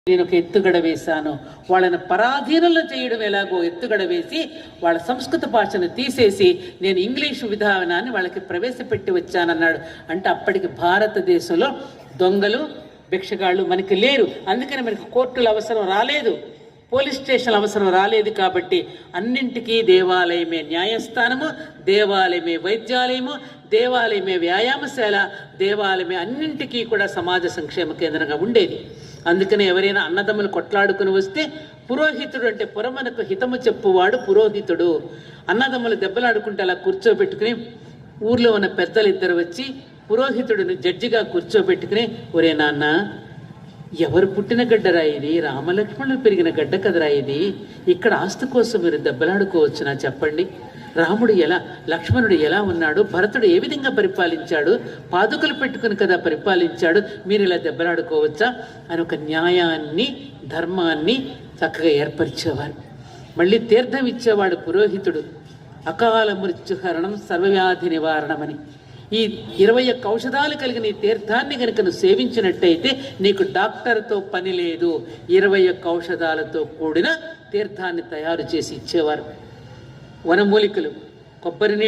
నేను ఒక ఎత్తుగడ వేశాను. వాళ్ళని పరాధీనంలో చేయడం ఎలాగో ఎత్తుగడ వేసి వాళ్ళ సంస్కృత భాషను తీసేసి నేను ఇంగ్లీషు విధానాన్ని వాళ్ళకి ప్రవేశపెట్టి వచ్చానన్నాడు. అంటే అప్పటికి భారతదేశంలో దొంగలు భిక్షగాళ్ళు మనకి లేరు. అందుకని మనకి కోర్టులు అవసరం రాలేదు, పోలీస్ స్టేషన్ అవసరం రాలేదు. కాబట్టి అన్నింటికీ దేవాలయమే న్యాయస్థానము, దేవాలయమే వైద్యాలయము, దేవాలయమే వ్యాయామశాల, దేవాలయమే అన్నింటికీ కూడా సమాజ సంక్షేమ కేంద్రంగా ఉండేది. అందుకని ఎవరైనా అన్నదమ్ములు కొట్లాడుకుని వస్తే పురోహితుడు అంటే పురమనకు హితము చెప్పువాడు పురోహితుడు. అన్నదమ్ములు దెబ్బలాడుకుంటే అలా కూర్చోబెట్టుకుని ఊర్లో ఉన్న పెద్దలు ఇద్దరు వచ్చి పురోహితుడిని జడ్జిగా కూర్చోబెట్టుకుని, ఒరే నాన్న, ఎవరు పుట్టిన గడ్డరా ఇది? రామలక్ష్మణులు పెరిగిన గడ్డ కదరా ఇది. ఇక్కడ ఆస్తి కోసం మీరు దెబ్బలాడుకోవచ్చునా చెప్పండి? రాముడు ఎలా, లక్ష్మణుడు ఎలా ఉన్నాడు, భరతుడు ఏ విధంగా పరిపాలించాడు, పాదుకలు పెట్టుకుని కదా పరిపాలించాడు, మీరు ఇలా దెబ్బలాడుకోవచ్చా అని ఒక న్యాయాన్ని, ధర్మాన్ని చక్కగా ఏర్పరిచేవారు. మళ్ళీ తీర్థం ఇచ్చేవాడు పురోహితుడు. అకాల మృత్యుహరణం సర్వవ్యాధి నివారణమని. ఈ 21 ఔషధాలు కలిగిన ఈ తీర్థాన్ని కనుక నువ్వు సేవించినట్టయితే నీకు డాక్టర్తో పని లేదు. 21 ఔషధాలతో కూడిన తీర్థాన్ని తయారు చేసి ఇచ్చేవారు. వనమూలికలు, కొబ్బరి నీళ్ళు,